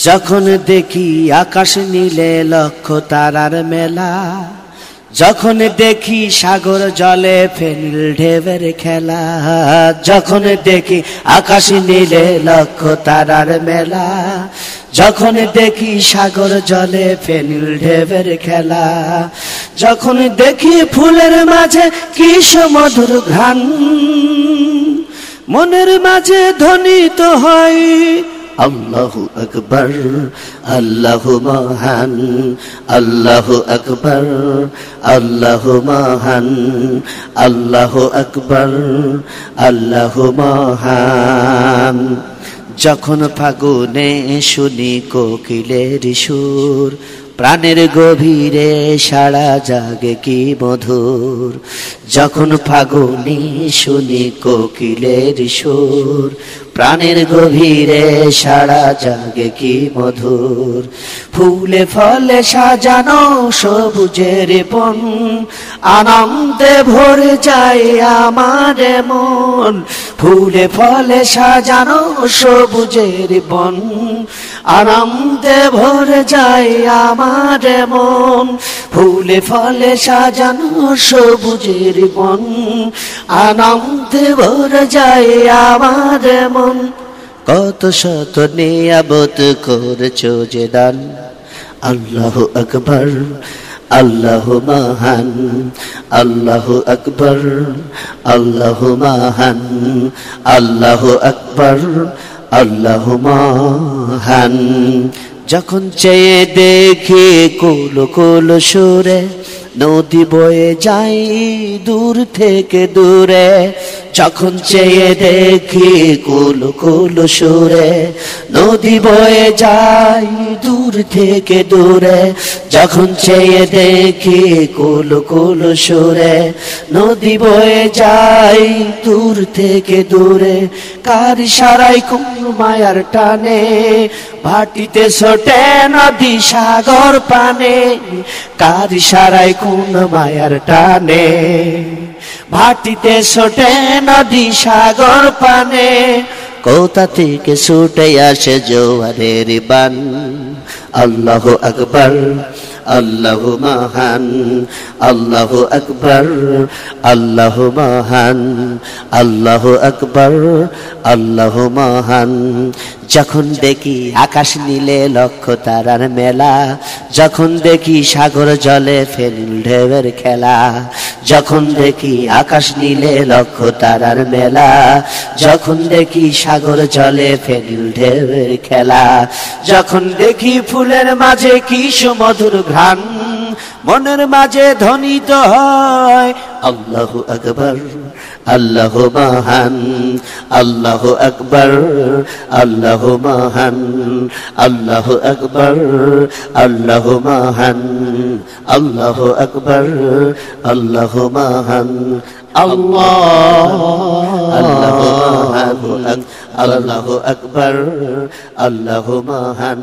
যখন দেখি আকাশ নীলে লক্ষ তারার মেলা, যখন দেখি সাগর জলে ফেনিল ঢেউয়ের খেলা, যখন দেখি আকাশ নীলে লক্ষ তারার মেলা, যখন দেখি সাগর জলে ফেনিল ঢেউয়ের খেলা, যখন দেখি ফুলের মাঝে কি সুমধুর ঘ্রাণ, মনের মাঝে ধ্বনিত হয় আল্লাহু আকবার, আল্লাহু মহান, আল্লাহু আকবার, আল্লাহু মহান, আল্লাহু আকবার, আল্লাহু মহান। যখন ফাগুনে শুনি কোকিলের সুর, প্রাণের গভীরে সাড়া জাগে কি মধুর। যখন ফাগুনে শুনি কোকিলের সুর, প্রাণের গভীরে সাড়া জাগে কি মধুর। ফুলে ফলে সাজানো সবুজের বন, আনন্দে ভরে যায় আমার মন। ফুলে ফলে সাজানো সবুজের বন, আনন্দে ভরে যায় আমার মন। ফুলে ফলে সাজানো সবুজের বন, আনন্দে ভরে যায় আমার মন। কত শত নিয়ামত করেছো যে দান, আল্লাহু আকবার, আল্লাহু মহান, আল্লাহু আকবার, আল্লাহু মহান, আল্লাহু আকবার, আল্লাহু মহান। যখন চেয়ে দেখি কুল কুল সুরে, নদী বয়ে যাই দূর থেকে দূরে। যখন চেয়ে দেখি কুল কুল সুরে, নদী বয়ে যাই দূর থেকে দূরে। যখন চেয়ে দেখি কুল কুল সুরে, নদী বয়ে যাই দূর থেকে দূরে। কার ইশারায় কোন মায়ার টানে, ভাটিতে ছোটে নদী সাগর পানে। কার ইশারায় কোন মায়ার টানে, ভাটিতে ছোটে নদী সাগর পানে। কোথা থেকে ছুটে আসে জোয়ারের বান, আল্লাহু আকবার, আল্লাহু মহান, আল্লাহু আকবার, আল্লাহু মহান, আল্লাহু আকবার, আল্লাহু মহান। যখন দেখি আকাশ নীলে লক্ষ তারার মেলা, যখন দেখি সাগর জলে ফেনিল ঢেউয়ের খেলা, যখন দেখি আকাশ নীলে লক্ষ তারার মেলা, যখন দেখি সাগর জলে ফেনিল ঢেউয়ের খেলা, যখন দেখি ফুলের মাঝে কি সুমধুর ঘ্রাণ, মনের মাঝে ধ্বনিত হয় আল্লাহু আকবার, আল্লাহু মহান, আল্লাহু আকবার, আল্লাহু মহান, আল্লাহু আকবার, আল্লাহু মহান, আল্লাহু আকবার, আল্লাহু মহান। আল্লাহ আল্লাহু মহান, আল্লাহু আকবার, আল্লাহু মহান।